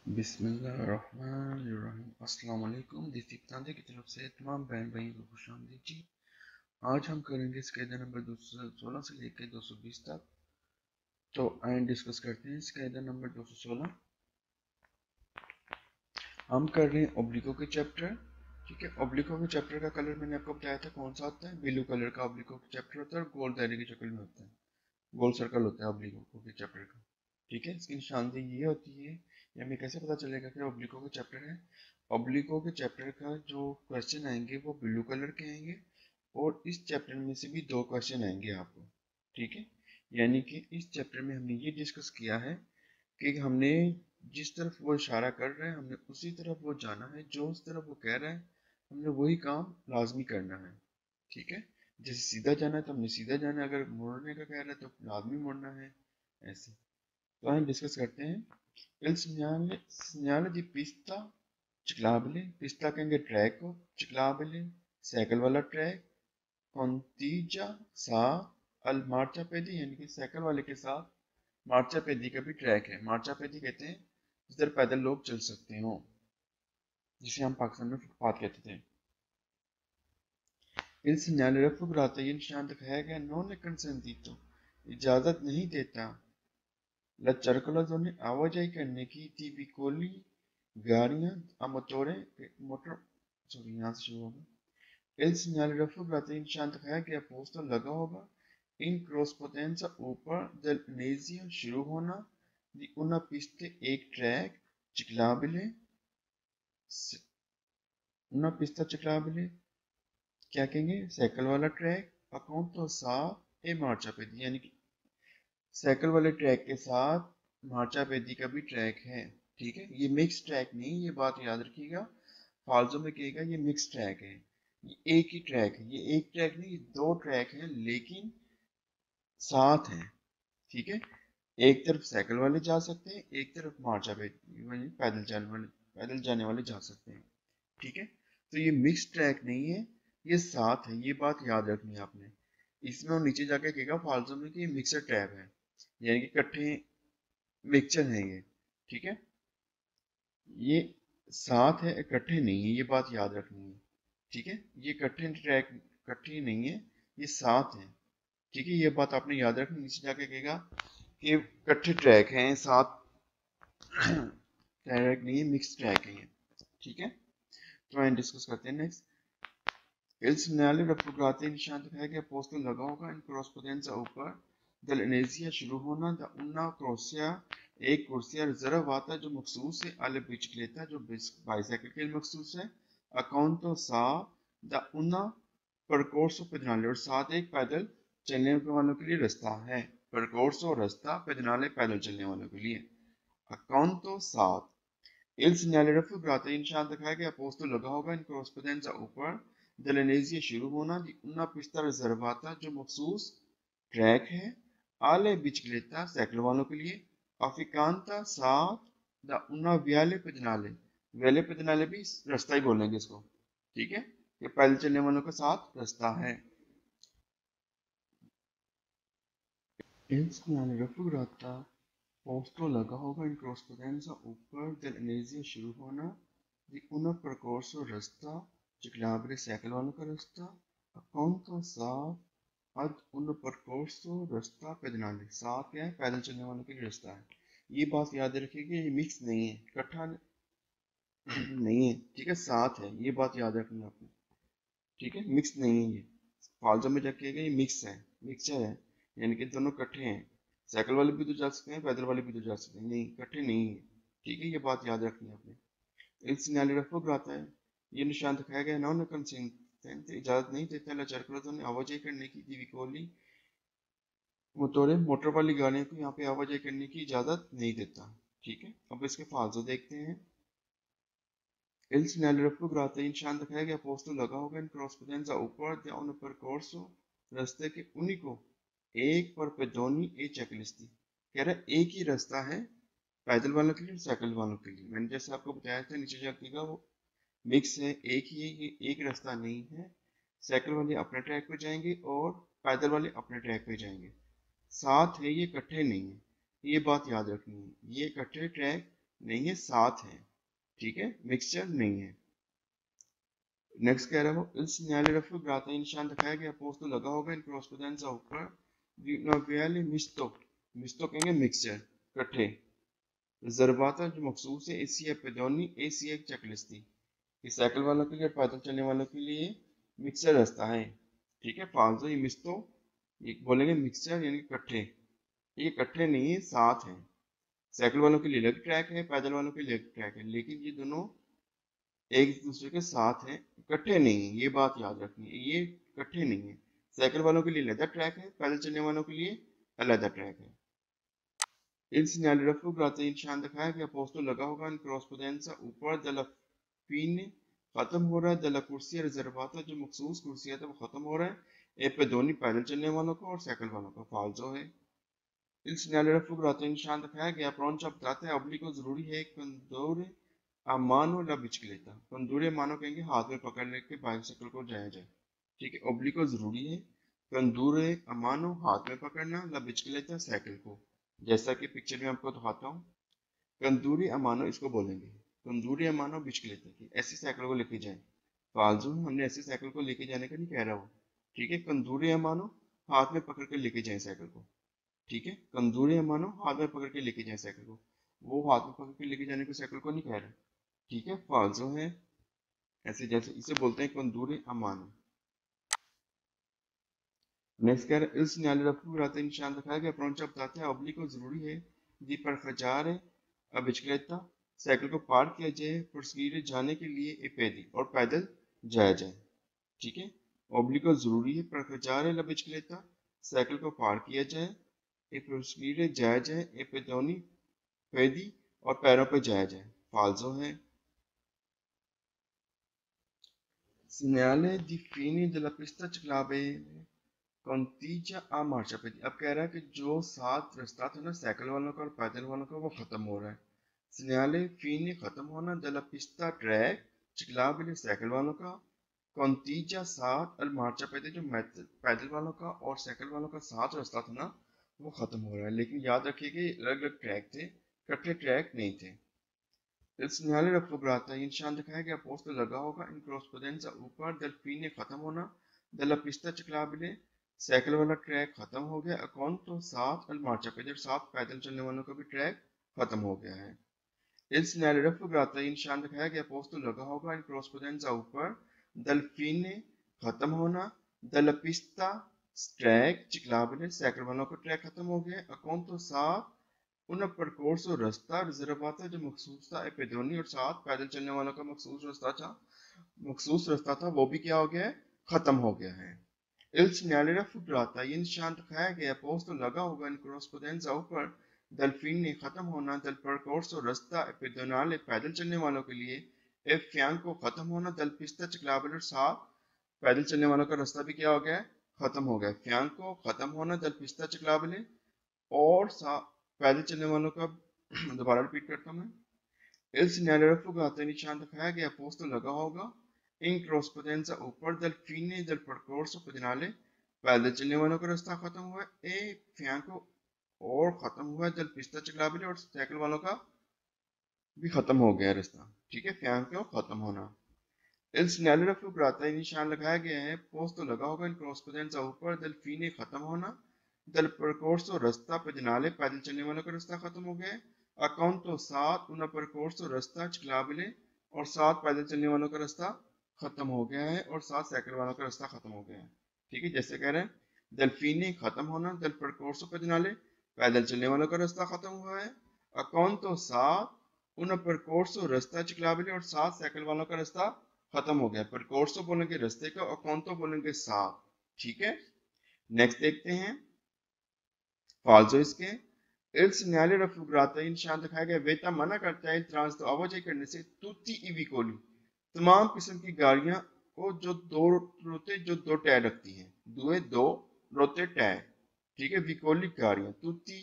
बिस्मिल्लाहिर्रहमानिर्रहीम। अस्सलाम वालेकुम। दिफिक्तांदे की तरफ से तमाम बहन भाइयों को खुशामदीद जी। आज हम करेंगे इस कायदा नंबर 216 से लेकर 220 तक। तो आइए डिस्कस करते हैं इस कायदा नंबर 216। हम कर रहे हैं ओब्लिको के चैप्टर। ठीक है, ओब्लिको के चैप्टर का कलर मैंने आपको बताया था कौन सा होता है, ब्लू कलर का ओब्लिको के चैप्टर होता है और गोल दायरे की शक्ल में होता है, गोल सर्कल होता है ओब्लिको के चैप्टर का। ठीक है, इसकी निशानदेही ये होती है, ये हमें कैसे पता चलेगा कि ओब्लिको का चैप्टर है। ओब्लिको के चैप्टर का जो क्वेश्चन आएंगे वो ब्लू कलर के आएंगे और इस चैप्टर में से भी दो क्वेश्चन आएंगे आपको। ठीक है, यानी कि इस चैप्टर में हमने ये डिस्कस किया है कि हमने जिस तरफ वो इशारा कर रहा है हमने उसी तरफ वो जाना है, जो उस तरफ वो कह रहा है हमने वही काम लाजमी करना है। ठीक है, जैसे सीधा जाना है तो हमने सीधा जाना है, अगर मुड़ने का कह रहा है तो लाजमी मुड़ना है, ऐसे। तो हम डिस्कस करते हैं। Il segnale di pista ciclabile, pista कहेंगे ट्रैक को, ciclabile साइकिल वाला ट्रैक, contigia सा al marciapiedi यानी कि साइकिल वाले के साथ मार्चापेदी का भी ट्रैक है। मार्चापेदी कहते हैं जिधर पैदल लोग चल सकते हो, जिसे हम पाकिस्तान में फुटपाथ कहते थे। Il segnale raffigurato ये निशान दिखाया गया non è consentito इजाजत नहीं देता la circolazione आवाजाही करने की di veicoli गाड़ियां a motore मोटर, सॉरी यहाँ से शुरू होगा। Il segnale raffigurato ये निशान दिखाया गया पोस्टर लगा होगा in corrispondenza ऊपर dell'Inesia शुरू होना di una pista एक track ciclabile una pista ciclabile क्या कहेंगे साइकिल वाला ट्रैक अकाउंट सा ए मार्चापेदी यानी कि साइकिल वाले ट्रैक के साथ मार्चापेदी का भी ट्रैक है। ठीक है, ये मिक्स ट्रैक नहीं, ये बात याद रखिएगा, फालतू में कहेगा ये मिक्स ट्रैक है, ये एक ही ट्रैक है, ये एक ट्रैक नहीं, ये दो ट्रैक है लेकिन साथ हैं। ठीक है, एक तरफ साइकिल वाले जा सकते हैं, एक तरफ मार्चापेदी पैदल जाने वाले जा सकते हैं। ठीक है, तो ये मिक्स ट्रैक नहीं है, ये साथ है, ये बात याद रखनी है आपने। इसमें वो नीचे जाके कहेगा फालतू में कि ये मिक्सर ट्रैक है, यानी कि इकट्ठे मिक्सचर है ये। ठीक है, ये साथ है, इकट्ठे नहीं है, ये बात याद रखनी है। ठीक है, ये इकट्ठे ट्रैक इकट्ठे नहीं है, ये साथ है। ठीक है, ये बात आपने याद रखनी। नीचे जाके कहेगा कि इकट्ठे ट्रैक हैं, साथ ट्रैक नहीं है, मिक्स ट्रैक है ये। ठीक है, तो मैं डिस्कस करते हैं नेक्स्ट। Il segnale raffigurato निशान दिखाया गया पोस्टर लगा होगा इन corrispondenza ऊपर dell'Inesia शुरू होना द उन्ना क्रॉसिया एक कुर्सिया रिजर्व आता जो मखसूस है अल बिचक्लेता जो बाइसाइकिल के लिए मखसूस है अकाउंटो सा द उन्ना परकोर्सो पेदनाले और साथ एक पैदल चलने वालों के लिए रास्ता है। परकोर्सो रास्ता पेदनाले पैदल चलने वालों के लिए अकाउंटो साथ Il segnale raffigurato in निशान दिखाया गया पोस्टर लगा होगा इन corrispondenza ऊपर dell'Inesia शुरू होना di una pista riservata जो मखसूस ट्रैक है आले बिचक्लेता साइकिल वालों के लिए अफिकांता साथ the una viale pedonale viale pedonale भी रास्ता ही बोलेंगे इसको। ठीक है, ये पैदल चलने वालों के साथ रास्ता है। Il segnale raffigurata पोस्टर लगा होगा इन corrispondenza ऊपर dell'Inesia शुरू होना di una percorso रास्ता ciclabile साइकिल वालों का रास्ता accanto सा ad un percorso रास्ता pedonale साथ क्या है पैदल चलने वालों के लिए रास्ता है। ये बात याद रखिएगा, ये मिक्स नहीं है, इकट्ठा नहीं है। ठीक है, साथ है, ये बात याद रखनी है आपने। ठीक है, मिक्स नहीं है, ये फालतू में रखिएगा, ये मिक्स है, मिक्सचर है, यानी कि दोनों इकट्ठे हैं। साइकिल वाले भी तो जा सकते हैं, पैदल वाले भी तो जा सकते हैं, नहीं इकट्ठे नहीं है। ठीक है, ये बात याद रखनी है आपने। Il segnale raffigurato है ये निशान दिखाया गया non consentente इजाजत नहीं देता ला circolazione ने आवाजाही करने की di veicoli मोटोरे मोटर वाली गाड़ियों को यहाँ पे आवाजाही करने की इजाजत नहीं देता। ठीक है, अब इसके फालतू देखते हैं। Il segnale raffigurato ये निशान दिखाया गया पोस्टर लगा होगा इन corrispondenza ऊपर या उन percorso रास्ते के unico एक पर pedoni e ciclisti कह रहा है एक ही रास्ता है पैदल वालों के लिए और साइकिल वालों के लिए। मैंने जैसे आपको बताया था नीचे जाकेगा वो मिक्स है, एक ही है, ये एक रास्ता नहीं है। साइकिल वाले अपने ट्रैक पे जाएंगे और पैदल वाले अपने ट्रैक पे जाएंगे, साथ है, ये इकट्ठे नहीं है, ये बात याद रखनी है। ये इकट्ठे ट्रैक नहीं है, साथ है, ठीक है, मिक्सचर नहीं है। नेक्स्ट कह रहा है वो, il segnale raffigurato, ये निशान दिखाया गया पोsto लगा होगा in corrispondenza ऊपर di una viale misto, मिस्तो कहेंगे मिक्सचर, इकट्ठे। रिजर्वाता जो मखसूस है, एसी है पेडोनी, एसी एक चेकलिस्ट थी कि साइकिल वालों के लिए और पैदल चलने वालों के लिए मिक्सचर रास्ता है, ठीक है। फालतू ये मिस्तो, ये बोलेंगे मिक्सचर यानी इकट्ठे, ये इकट्ठे नहीं है, साथ है। साइकिल वालों के लिए अलग ट्रैक है, पैदल वालों के लिए अलग ट्रैक है, लेकिन ये दोनों एक दूसरे के साथ हैं, इकट्ठे नहीं है, ये बात याद रखनी है, ये इकट्ठे नहीं है। साइकिल वालों के लिए अलग ट्रैक है, पैदल चलने वालों के लिए अलग ट्रैक है। Il segnale raffigurato, ये निशान दिखाया गया पोस्टो लगा होगा इन corrispondenza ऊपर, della fine खत्म हो रहा है, della corsia riservata जो मखसूस कुर्सियां था वो खत्म हो रहा है, ए pedoni पैदल चलने वालों को और साइकिल वालों को, फालजो है। Il segnale raffigurato, ये निशान दिखाया गया pronto अब बताता है obbligo जरूरी है कंदूर अमानो ला बिचक्लेता, कंदूर मानो कहेंगे हाथ में पकड़ लेके बाइसाइकिल को जाया जाए, ठीक है। ओब्लिको जरूरी है, कंदूर अमानो हाथ में पकड़ना, ला बिचक्लेता साइकिल को, जैसा कि पिक्चर में आपको दिखाता हूँ। कंदूरी अमानो इसको बोलेंगे, कंदूरी अमानो बिचक्लेता की ऐसी साइकिल को लेके जाए, फालतू हमने ऐसी साइकिल को लेके जाने का नहीं कह रहा वो, ठीक है। कंदूरी अमानो हाथ में पकड़ के लेके जाए साइकिल को, ठीक है। कंदूरी अमानो हाथ में पकड़ के लेके जाए साइकिल को, वो हाथ में पकड़ के लेके जाने को साइकिल को नहीं कह रहा, ठीक है, फालतू है। ऐसे जैसे इसे बोलते हैं कंदूरी अमानो। नेक्स्ट कह रहा है इस न्यायालय रफू निशान दिखाया गया प्रोंचा बताते हैं ऑब्लिक को जरूरी है दी पर खजार है अब बिचकलेता साइकिल को पार किया जाए प्रोसीड जाने के लिए ए पैदी और पैदल जाया जाए, ठीक है। ऑब्लिक को जरूरी है पर खजार है लब बिचकलेता साइकिल को पार किया जाए, ए प्रोसीड जाया जाए, ए पेदोनी पैदी और पैरों पर जाया जाए, फालजो है। Segnale di fine della pista ciclabile contigia a marciapiedi, अब कह रहा है कि जो सात रास्ता था ना साइकिल वालों का और पैदल वालों का वो खत्म हो रहा है। Segnale fine खत्म होना della pista track ciclabile cycle वालों का, contigia सात al marciapiedi जो पैदल वालों का और साइकिल वालों का सात रास्ता था ना वो खत्म हो रहा है, लेकिन याद रखिए कि अलग अलग ट्रैक थे, इकट्ठे ट्रैक नहीं थे। Il segnale raffigurato, ये निशान दिखाया गया पोस्ट लगा होगा इन corrispondenza ऊपर, del fine खत्म होना, della pista ciclabile साइकिल वाला ट्रैक खत्म हो गया, अकाउंट सात al marciapiede सात पैदल चलने वालों का भी ट्रैक खत्म हो गया है। Il segnale raffigurato, ये निशान दिखाया गया पोस्ट लगा होगा इन corrispondenza ऊपर, del fine खत्म होना, della pista track ciclabile cycle वालों का ट्रैक खत्म हो गया, अकाउंट सात उन परकोर्सो रास्ता रिजर्वाता जो मखसूस था एपेडोनी और साथ पैदल चलने वालों का मखसूस रास्ता था वो भी क्या हो गया है, खत्म हो गया है। Il segnale raffigurato, ये निशान दिखाया गया पोस्ट तो लगा होगा इन corrispondenza ऊपर, dal fine खत्म होना, dal percorso रास्ता pedonale पैदल चलने वालों के लिए, e fianco खत्म होना, dal pista ciclabile और साथ पैदल चलने वालों का रास्ता भी क्या हो गया है, खत्म हो गया। fianco खत्म होना, dal pista ciclabile और पैदल चलने वालों का दोबारा रिपीट करता हूँ मैं। Il segnale raffigurato, निशान दिखाया गया पोस्ट तो लगा होगा in corrispondenza ऊपर, dal fine del percorso pedonale पैदल चलने वालों का रास्ता खत्म हुआ, e fianco और खत्म हुआ, dal pista ciclabile और साइकिल वालों का भी खत्म हो गया रास्ता, ठीक है, fianco खत्म होना। Il segnale raffigurato, निशान लगाया गया है पोस्ट तो लगा होगा इन corrispondenza ऊपर, dal fine खत्म होना, dal percorso रास्ता pedonale पैदल चलने वालों का रास्ता खत्म हो गया, अकाउंटो सात उन percorso रास्ता ciclabile और सात पैदल चलने वालों का रास्ता खत्म हो गया है और सात साइकिल वालों का रास्ता खत्म हो गया है, ठीक है। जैसे कह रहे हैं dal fine खत्म होना, dal percorso pedonale पैदल चलने वालों का रास्ता खत्म हुआ है, अकाउंटो सात उन percorso रास्ता ciclabile और सात साइकिल वालों का रास्ता खत्म हो गया। परकोर्सो बोलेंगे रास्ते का और कौनतो बोलेंगे साथ, ठीक है। नेक्स्ट देखते हैं फाल्सो इसके। Il segnale raffigurato, निशान दिखाया गया वेता मना करता है ट्रांसतो आवाजाही करने से तुtti i vicoli तमाम किस्म की गाड़ियां को जो दो टायर रखती हैं, दो रोते टायर, ठीक है। विकोली गाड़ियां तुtti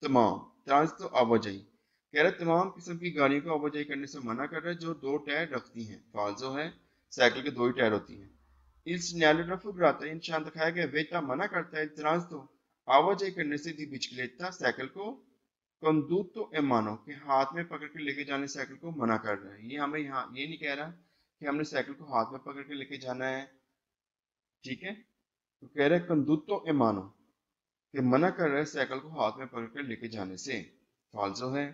तमाम, ट्रांसतो आवाजाही कह रहा है तमाम किस्म की गाड़ियों को आवाजाही करने से मना कर रहा है जो दो टायर रखती हैं, फाल्सो है, साइकिल के दो ही टायर होती हैं। Il segnale raffigurato, निशान दिखाया गया वेता मना करता है ट्रांसतो आवाजाही करने से दी बिचकलेता साइकिल को कंदूतो ए मानो के हाथ में पकड़ के लेके जाने साइकिल को मना कर रहा है। ये हमें यहाँ ये नहीं कह रहा कि हमने साइकिल को हाथ में पकड़ के लेके जाना है, ठीक है। तो कह रहा है कंदूतो ए मानो कि मना कर रहा है साइकिल को हाथ में पकड़ कर लेके जाने से, फाल्सो है।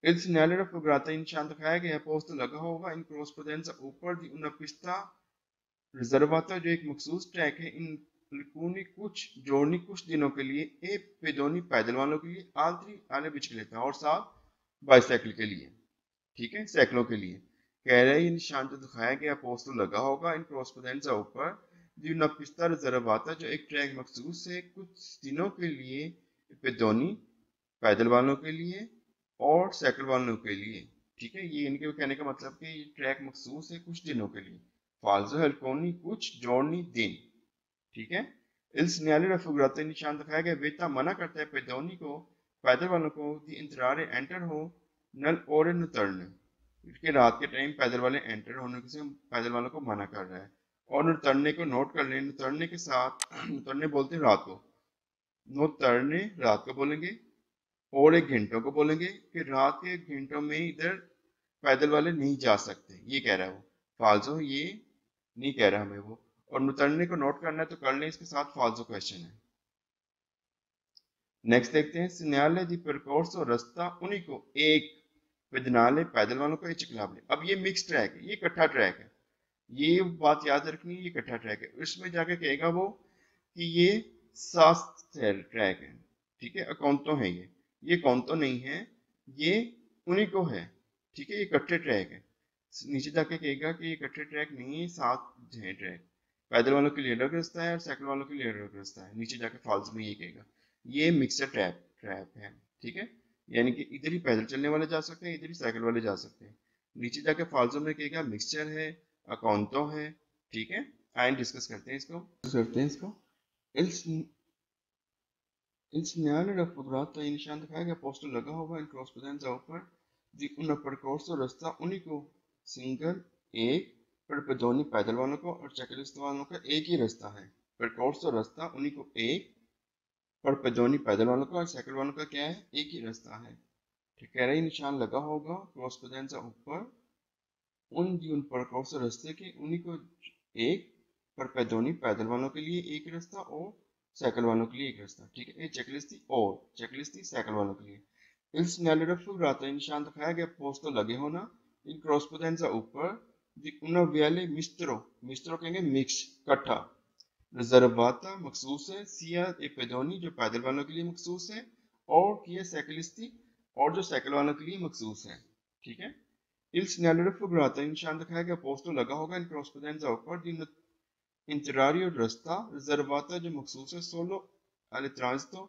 Il segnale raffigurata in निशान दिखाया गया पोस्ट लगा होगा इन corrispondenza ऊपर di una pista रिजर्वाता जो एक मखसूस ट्रैक है इन alcuni कुछ जोड़नी कुछ दिनों के लिए ए पेदोनी पैदल वालों के लिए आल्त्री आले बिचकलेता और साथ बाईसाइकिल के लिए, ठीक है, साइकिलों के लिए। कह रहे हैं ये निशान जो दिखाया गया पोस्ट लगा होगा इन corrispondenza ऊपर di una pista रिजर्वाता जो एक ट्रैक मखसूस है कुछ दिनों के लिए पेदोनी पैदल वालों के लिए और साइकिल वालों के लिए, ठीक है। ये इनके कहने का मतलब कि ये ट्रैक मखसूस है कुछ दिनों के लिए। फाल्सो हेल्कोनी कुछ जोड़नी दिन, ठीक है। इल सिग्नale raffigurata निशान दिखाया गया वेता मना करता है पेदोनी को पैदल वालों को दी इंतरारे एंटर हो नल और नुतरने कि रात के टाइम पैदल वाले एंटर होने से पैदल वालों को मना कर रहा है। और नुतरने को नोट कर लें, नुतरने के साथ नुतरने बोलते हैं रात को, नुतरने रात को बोलेंगे और एक घंटों को बोलेंगे कि रात के घंटों में इधर पैदल वाले नहीं जा सकते, ये कह रहा है वो। फाल्सो ये नहीं कह रहा हमें वो। और नुतरने को नोट करना है तो कर लें, इसके साथ फाल्सो क्वेश्चन है। नेक्स्ट देखते हैं सिग्नale दी परकोर्स और रास्ता उन्हीं को एक pedonale पैदल वालों का चिकलाबले। अब ये मिक्स ट्रैक है, ये इकट्ठा ट्रैक है, ये बात याद रखनी है, ये इकट्ठा ट्रैक है। इसमें जाके कहेगा वो कि ये सात ट्रैक है, ठीक है, अकाउंटो है ये कौन तो नहीं है, ये उन्हीं को है, ठीक है, ये इकट्ठे ट्रैक है। नीचे जाके कहेगा कि ये इकट्ठे ट्रैक नहीं है, सात है ट्रैक, पैदल वालों के लिए अलग रास्ता है और साइकिल वालों के लिए अलग रास्ता है। नीचे जाके फाल्स में ये कहेगा ये मिक्सर ट्रैप है, ठीक है, यानी कि इधर ही पैदल चलने वाले जा सकते हैं, इधर ही साइकिल वाले जा सकते हैं। नीचे जाके फाल्सो में कहेगा मिक्सचर है, अकाउंटो है, ठीक है। आइए डिस्कस करते हैं इसको। Il segnale raffigurato in निशान दिखाया गया पोस्टर लगा होगा इन corrispondenza ऊपर di una percorso रास्ता उन्हीं को सिंगल एक पर pedoni पैदल वालों को और साइकिलिस्ट वालों का एक ही रास्ता है। percorso रास्ता उन्हीं को एक पर pedoni पैदल वालों का और साइकिल वालों का क्या है, एक ही रास्ता है। ठीक कह रही निशान लगा होगा corrispondenza ऊपर उन di un percorso रास्ते के उन्हीं को एक पर pedoni पैदल वालों के लिए एक रास्ता और साइकिल वालों के लिए एक रास्ता, ठीक है। ये चेकलिस्ट थी और चेकलिस्ट थी साइकिल वालों के लिए। il segnale raffigurato निशान दिखाया गया पोस्टर लगे होना इन corrispondenza ऊपर di una viale मिस्त्रो कहेंगे मिक्स इकट्ठा, रिजर्वाता मखसूस है, सिया ए पेदोनी जो पैदल वालों के लिए मखसूस है और किया साइकिलिस्टी और जो साइकिल वालों के लिए मखसूस है, ठीक है। il segnale raffigurato निशान दिखाया गया पोस्टर लगा होगा इन corrispondenza ऊपर di इंतरारियो रास्ता रिजर्वाता जो मखसूस है सोलो अल ट्रांसतो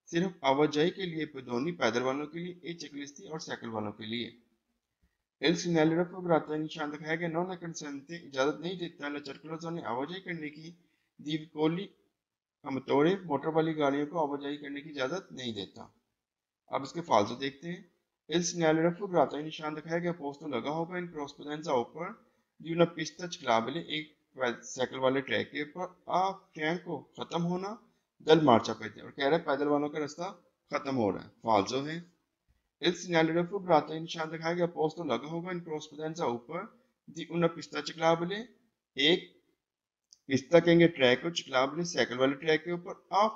सिर्फ आवाजाही के लिए पेदोनी पैदल वालों के लिए ए चेकलिस्ती और साइकिल वालों के लिए। एल सिग्नale raffigurato निशान दिखाया गया नॉन कंसेंटे इजाजत नहीं देता ला सर्कुलर ने आवाजाही करने की दीवकोली हमतोड़े मोटर वाली गाड़ियों को आवाजाही करने की इजाजत नहीं देता। अब इसके फालतू देखते हैं। एल सिग्नale raffigurato निशान दिखाया गया पोस्टर लगा होगा इन corrispondenza ऊपर di una pista ciclabile एक साइकिल वाले ट्रैक के ऊपर आ को खत्म होना दल मार्चा पैदल और कह रहा है पैदल वालों का रास्ता खत्म हो रहा है, फाल्सो है। il segnale raffigurato निशान दिखाया गया पोस्टर लगा होगा इन corrispondenza ऊपर di una pista ciclabile एक पिस्ता कहेंगे ट्रैक को, चिकलाबले साइकिल वाले ट्रैक के ऊपर आ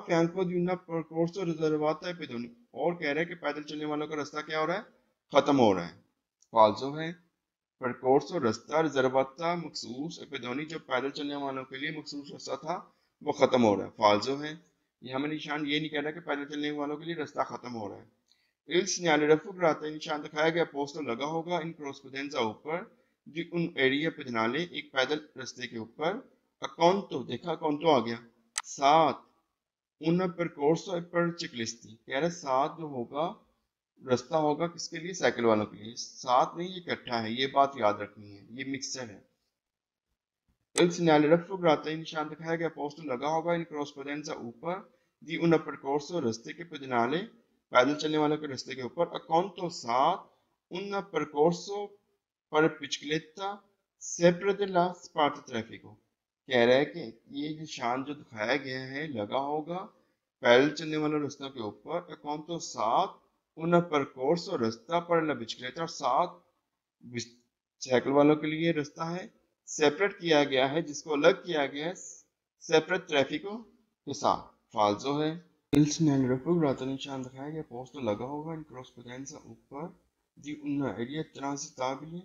fianco di una percorso riservato ai pedoni और कह रहा है कि पैदल चलने वालों का रास्ता क्या हो रहा है, खत्म हो रहा है, फाल्सो है। परकोर्सो रास्ता रिजर्वाता मखसूस पेदोनी जो पैदल चलने वालों के लिए मखसूस रास्ता था वो खत्म हो रहा है, फाल्सो है। ये हमें निशान ये नहीं कह रहा कि पैदल चलने वालों के लिए रास्ता खत्म हो रहा है। il segnale raffigurato निशान दिखाया गया पोस्टर लगा होगा इन corrispondenza ऊपर जो उन एरिया pedonale एक पैदल रास्ते के ऊपर अकाउंटो देखा अकाउंटो आ गया साथ उन percorso per ciclisti कह रहे साथ जो होगा रास्ता होगा किसके लिए, साइकिल वालों के लिए, साथ नहीं ये इकट्ठा है, ये बात याद रखनी है, ये मिक्सर है। il segnale raffigurato निशान दिखाया गया पोस्टर लगा होगा इन corrispondenza ऊपर di una percorso रास्ते के pedonale पैदल चलने वालों के रास्ते के ऊपर अकाउंटो साथ un percorso per bicicletta sempre della parte traffico कह रहा है कि ये निशान जो दिखाया गया है लगा होगा पैदल चलने वाले रास्ता के ऊपर e quanto सात una percorso रास्ता per la bicicletta, और सात साइकिल वालों के लिए रास्ता है सेपरेट किया गया है, जिसको अलग किया गया है सेपरेट ट्रैफिको के साथ। फाल्सो है। Il segnale raffigurato निशान दिखाया गया पोस्टर लगा होगा in corrispondenza ऊपर di una area transitabile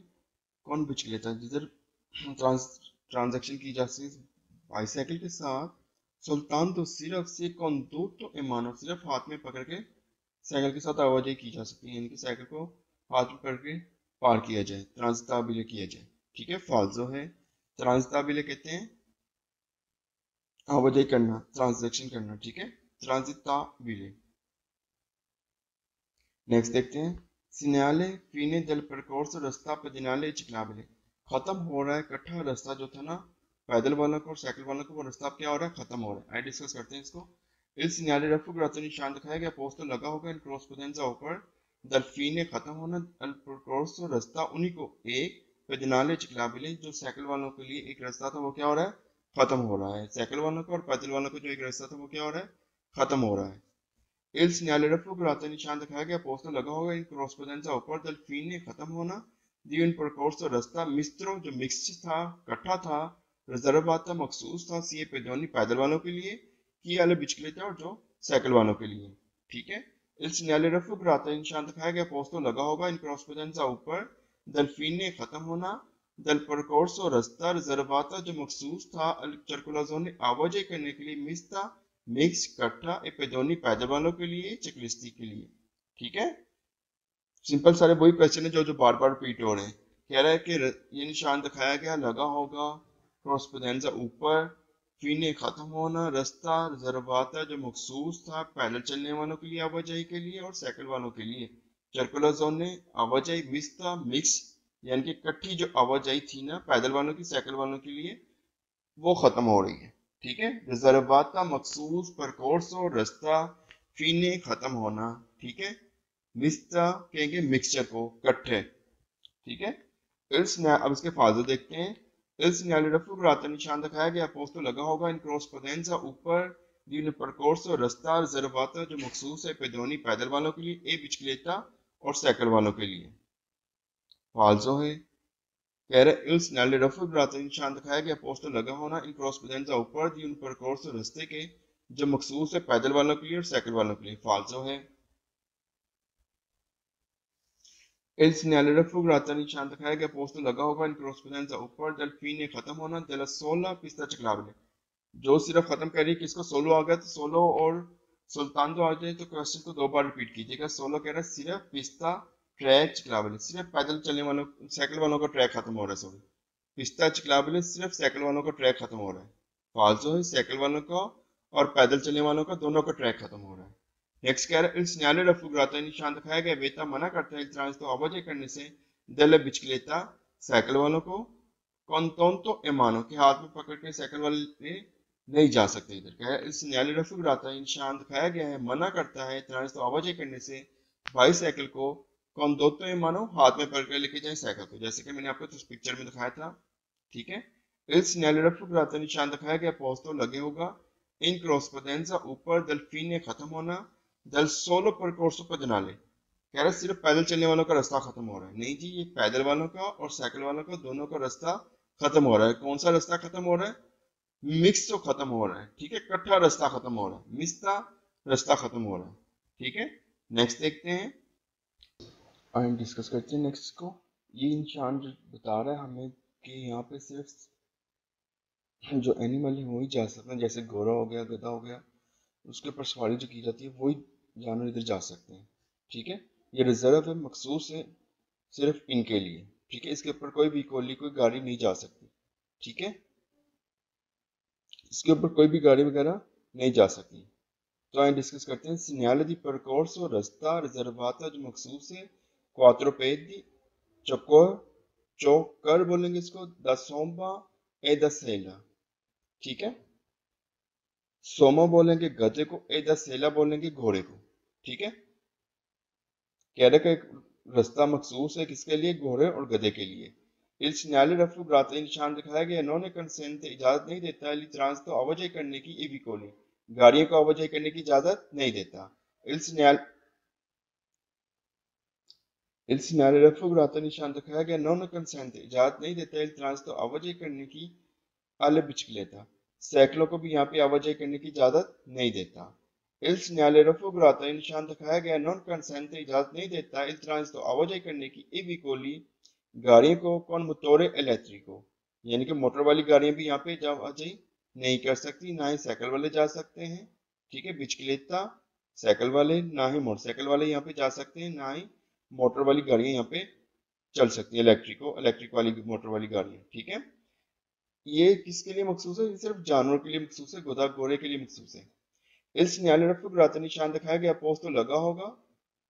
con bicicletta, जिधर ट्रांजैक्शन की जा सकती है बाईसाइकिल के साथ। सुल्तान तो सिर्फ से conducto e mano, सिर्फ हाथ में पकड़ के साइकिल के साथ आवाजाही की जा सकती है, यानी कि साइकिल को हाथ में पकड़ के पार किया जाए, ट्रांजिताबिले किया जाए। ठीक है, फाल्सो है। ट्रांजिताबिले कहते हैं आवाजाही करना, ट्रांजैक्शन करना। ठीक है, ट्रांजिताबिले। नेक्स्ट देखते हैं सिग्नाले फीने del percorso रास्ता pedonale ciclabile, खत्म हो रहा है इकट्ठा रास्ता जो था ना पैदल वालों को और साइकिल वालों को, वो रास्ता अब क्या हो रहा है, खत्म हो रहा है। आइए डिस्कस करते हैं इसको। इस सिग्नाले raffigurato निशान दिखाया गया पोस्टर लगा होगा इन corrispondenza ऊपर dal fine खत्म होना el percorso रास्ता unico एक pedonale ciclabile, जो साइकिल वालों के लिए एक रास्ता था वो क्या हो रहा है, खत्म हो रहा है। साइकिल वालों को और पैदल वालों को जो एक रास्ता था वो क्या हो रहा है, खत्म हो रहा है। Il segnale raffigurato निशान दिखाया गया पोस्टर लगा होगा इन corrispondenza ऊपर dal fine खत्म होना di un percorso रास्ता मिस्त्रों जो मिक्स था, इकट्ठा था, रिजर्वाता मखसूस था सी पेडोनी पैदल वालों के लिए, की वाले बिचकलेटा और जो साइकिल वालों के लिए। ठीक है, il segnale raffigurato निशान दिखाया गया पोस्टर लगा होगा इन corrispondenza ऊपर dal fine खत्म होना dal percorso रास्ता रिजर्वाता जो मखसूस था al circolazione आवाजाही करने के लिए मिस्ता मिक्स इकट्ठा ए पेडोनी पैदल वालों के लिए, चेकलिस्टी के लिए। ठीक है, सिंपल सारे वही क्वेश्चन है जो बार बार रिपीट हो रहे हैं। कह रहा है कि ये निशान दिखाया गया लगा होगा corrispondenza ऊपर फीने खत्म होना रास्ता रिजर्वाता जो मखसूस था पैदल चलने वालों के लिए आवाजाही के लिए और साइकिल वालों के लिए, सर्कुलर ने आवाजाही मिस्ता मिक्स यानी कि इकट्ठी जो आवाजाही थी ना पैदल वालों की साइकिल वालों के लिए वो खत्म हो रही है। ठीक है, रिजर्वाता मखसूस परकोर्सो रास्ता फीने खत्म होना। ठीक है, मिस्ता कहेंगे मिक्सचर को, इकट्ठे। ठीक है, अब इसके फायदे देखते हैं। il segnale raffigurato निशान दिखाया गया पोस्टर लगा होगा इन corrispondenza ऊपर di un percorso रास्ता रिजर्वाता जो मखसूस है पेडोनी पैदल वालों के लिए, ए बिचकलेटा और साइकिल वालों के लिए। फाल्सो है। कह रहे il segnale raffigurato निशान दिखाया गया पोस्टर लगा होना इन corrispondenza ऊपर di un percorso रास्ते के जो मखसूस है पैदल वालों के लिए और साइकिल वालों के लिए। फाल्सो है। il segnale raffigurato निशान दिखाया गया पोस्टर लगा होगा इन corrispondenza ऊपर dal fine खत्म होना della sola pista ciclabile, जो सिर्फ खत्म कर रही है किसको, सोलो आ गया तो सोलो और सुल्तान तो आ जाए तो क्वेश्चन को दो बार रिपीट कीजिएगा। सोलो कह रहा है सिर्फ पिस्ता ट्रैक चिकलाबले, सिर्फ पैदल चलने वालों साइकिल वालों का ट्रैक खत्म हो रहा है। सॉरी, पिस्ता चिकलाबले सिर्फ साइकिल वालों का ट्रैक खत्म हो रहा है। फाल्सो है, साइकिल वालों का और पैदल चलने वालों का दोनों का ट्रैक खत्म हो रहा है। नेक्स्ट कह रहा है il segnale raffigurato निशान दिखाया गया वेता मना करता है ट्रांजितो आवाजाही करने से delle bicicletta साइकिल वालों को con tonto e mano के हाथ में पकड़ के साइकिल वाले नहीं जा सकते। इधर क्या है il segnale raffigurato निशान दिखाया गया है मना करता है ट्रांजितो आवाजाही करने से बाई साइकिल को con tonto e mano हाथ में पकड़ के लेके जाए साइकिल को, जैसे कि मैंने आपको इस पिक्चर में दिखाया था। ठीक है, il segnale raffigurato निशान दिखाया गया पोस्टर लगे होगा इन corrispondenza ऊपर dal fine खत्म होना दल सोलो परकोर्सो pedonale, कह रहा सिर्फ पैदल चलने वालों का रास्ता खत्म हो रहा है। नहीं जी, ये पैदल वालों का और साइकिल वालों का दोनों का रास्ता खत्म हो रहा है। कौन सा रास्ता खत्म हो रहा है, मिक्स तो खत्म हो रहा है। ठीक है, इकट्ठा रास्ता खत्म हो रहा है, मिक्सा रास्ता खत्म हो रहा है। ठीक है, नेक्स्ट देखते हैं और डिस्कस करते हैं नेक्स्ट को। ये निशान बता रहा है हमें कि यहाँ पे सिर्फ जो एनिमल है वही जा सकते हैं, जैसे घोड़ा हो गया, गधा हो गया, उसके ऊपर सवारी जो की जाती है वही जानवर इधर जा सकते हैं। ठीक है, ये रिजर्व है, मखसूस है सिर्फ इनके लिए। ठीक है, इसके ऊपर कोई भी कोई गाड़ी नहीं जा सकती। ठीक है, इसके ऊपर कोई भी गाड़ी वगैरह नहीं जा सकती। तो आइए डिस्कस करते हैं segnale di percorso रास्ता रिजर्वाता जो मखसूस है quattro piedi चौकोर चौकर बोलेंगे इसको da somma e da sella। ठीक है, सोमा बोलेंगे गधे को, ए दा सेला बोलेंगे घोड़े को। ठीक है, कह रहे का एक रास्ता मखसूस है किसके लिए, घोड़े और गधे के लिए। il segnale raffigurato निशान दिखाया गया इन्होंने कंसेंट इजाजत नहीं देता है ट्रांस तो आवाजाही करने की ए विकोली गाड़ियों को आवाजाही करने की इजाजत नहीं देता। इल segnale raffigurato निशान दिखाया गया non consente इजाजत नहीं देता il transito आवाजाही करने की alle bicicletta साइकिलों को भी यहाँ पे आवाजाही करने की इजाजत नहीं देता। il segnale raffigurato निशान दिखाया गया non consente इजाजत नहीं देता il transito आवाजाही करने की i veicoli गाड़ियों को con motore elettrico यानी कि मोटर वाली गाड़ियां भी यहाँ पे आवाजाही नहीं कर सकती, ना ही साइकिल वाले जा सकते हैं। ठीक है, बिचक्लेता साइकिल वाले, ना ही मोटरसाइकिल वाले यहाँ पे जा सकते हैं, ना ही मोटर वाली गाड़ियां यहाँ पे चल सकती है, इलेक्ट्रिक वाली मोटर वाली गाड़ियां। ठीक है, ये किसके लिए मखसूस है? ये सिर्फ जानवरों के लिए मखसूस है, गोदा घोड़े के लिए मखसूस है। इस न्यायालय रफुग्राता निशान दिखाया गया पोस्तो लगा होगा,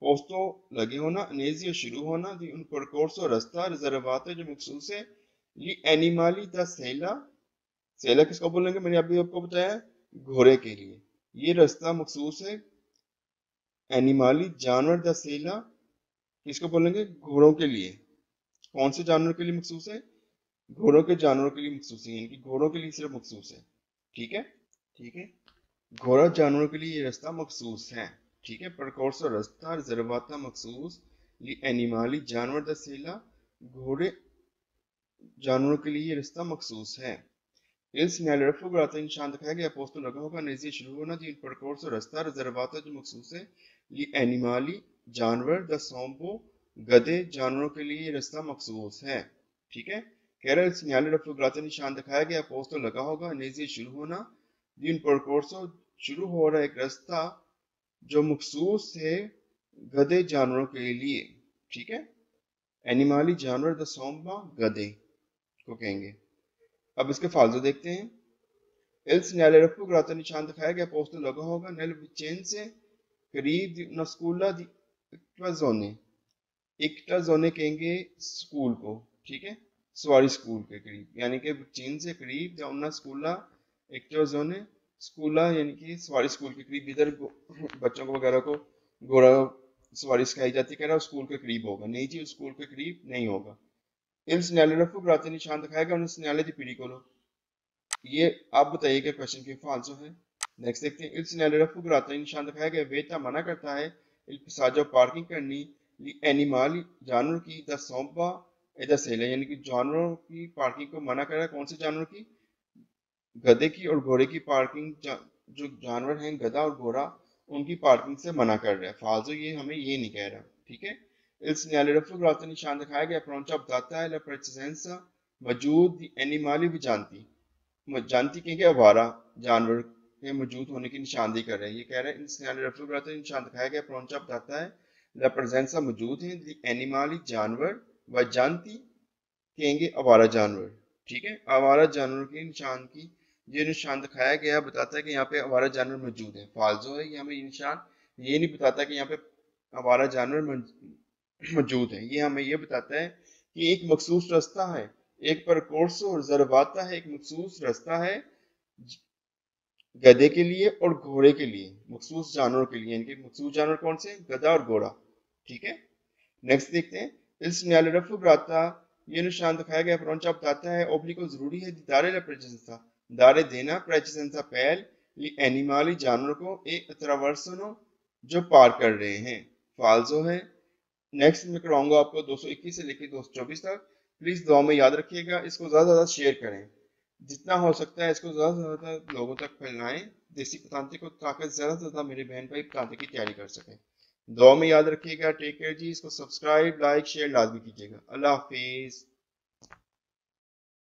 पोस्तो लगे होना, अनेजिया शुरू होना, दी उन परकोर्सो रास्ता रिजर्वाते जो मखसूस है, ली एनिमाली दा सेला, सेला किसको बोलेंगे? मैंने अभी आपको बताया, घोड़े के लिए ये रास्ता मखसूस है। एनिमाली जानवर दा सेला किसको बोलेंगे? घोड़ों के लिए। कौन से जानवर के लिए मखसूस है? घोड़ों के जानवरों के लिए मखसूस है, यानी कि घोड़ों के लिए सिर्फ मखसूस है। ठीक है, ठीक है, घोड़ा जानवरों के लिए ये रास्ता मखसूस है। ठीक है, परकोर्सो रास्ता रिजर्वाता मखसूस ली एनिमाली जानवर दा सेला घोड़े जानवरों के लिए ये रास्ता मखसूस है। il segnale raffigurato निशान दिखाया गया पोस्तो लगा होगा, नेजिया शुरू होना, दी परकोर्सो रास्ता रिजर्वाता जो मखसूस है, ली एनिमाली जानवर दा सोम्बो गधे जानवरों के लिए ये रास्ता मखसूस है। ठीक है, कह रहा है segnale raffigurato निशान दिखाया गया पोस्तो लगा होगा, नेजिया शुरू होना, दी परकोर्सो शुरू हो रहा है एक रास्ता जो मखसूस है गधे जानवरों के लिए। ठीक है, एनिमाली जानवर द सोम्बा गधे को कहेंगे। अब इसके फालतू देखते हैं। il segnale raffigurato निशान दिखाया गया पोस्टर लगा होगा, nel Vicenze करीब di una scuola di Ictazone, इक्टाजोने कहेंगे स्कूल को। ठीक है, सवारी स्कूल के करीब, यानी कि चीन से करीब द una scuola इक्टाजोने स्कूला यानी कि सवारी स्कूल के करीब, इधर बच्चों को वगैरह को घोड़ा सवारी सिखाई जाती है। कह रहा है स्कूल के करीब होगा, नहीं जी स्कूल के करीब नहीं होगा। il segnale raffigurato निशान दिखाएगा उन segnale di pericolo, ये आप बताइएगा क्वेश्चन के फालसो है। नेक्स्ट देखते हैं। il segnale raffigurato निशान दिखाया गया वेता मना करता है il passaggio पार्किंग करनी ली एनिमाली जानवर की द सोम्पा एदा सेला, यानी कि जानवरों की पार्किंग को मना कर रहा है। कौन से जानवर की? गधे की और घोड़े की पार्किंग, जो जानवर हैं गधा और घोड़ा उनकी पार्किंग से मना कर रहा है। फालतू ये हमें ये नहीं कह रहा। ठीक है, il segnale raffigurato निशान दिखाया गया pronuncia बताता है la presenza मौजूद दी एनिमाली विजांती, जानती कहेंगे आवारा जानवर के मौजूद होने की निशानदेही कर रहे हैं। ये कह रहे हैं il segnale raffigurato निशान दिखाया गया pronuncia बताता है la presenza मौजूद है दी एनिमाली जानवर व जानती कहेंगे आवारा जानवर। ठीक है, आवारा जानवर के निशान की ये निशान दिखाया गया बताता है कि यहाँ पे आवारा जानवर मौजूद है। फालतू है, ये हमें ये निशान ये नहीं बताता कि यहाँ पे आवारा जानवर मौजूद है। ये हमें ये बताता है कि एक मखसूस रास्ता है, एक परकोर्सो रिजर्वाता है, एक मखसूस रास्ता है गधे के लिए और घोड़े के लिए, मखसूस जानवरों के लिए, यानी कि मखसूस जानवर कौन से? गधा और घोड़ा। ठीक है, नेक्स्ट देखते हैं। il segnale raffigurato ये निशान दिखाया गया pronuncia बताता है obbligo जरूरी है di dare la presenza दारे देना presenza per gli animali जानवरों को e attraversano जो पार कर रहे हैं। फालसो है। नेक्स्ट मैं कराऊंगा आपको 221 से लेकर 224 तक। प्लीज दुआ में याद रखिएगा, इसको ज्यादा से ज्यादा शेयर करें, जितना हो सकता है इसको ज्यादा से ज्यादा लोगों तक फैलाएं देसी पतांते को, ताकि ज्यादा से ज्यादा मेरे बहन भाई पतांते की तैयारी कर सकें। दुआ में याद रखिएगा। टेक केयर जी। इसको सब्सक्राइब लाइक शेयर लाजमी कीजिएगा। अल्लाह हाफिज।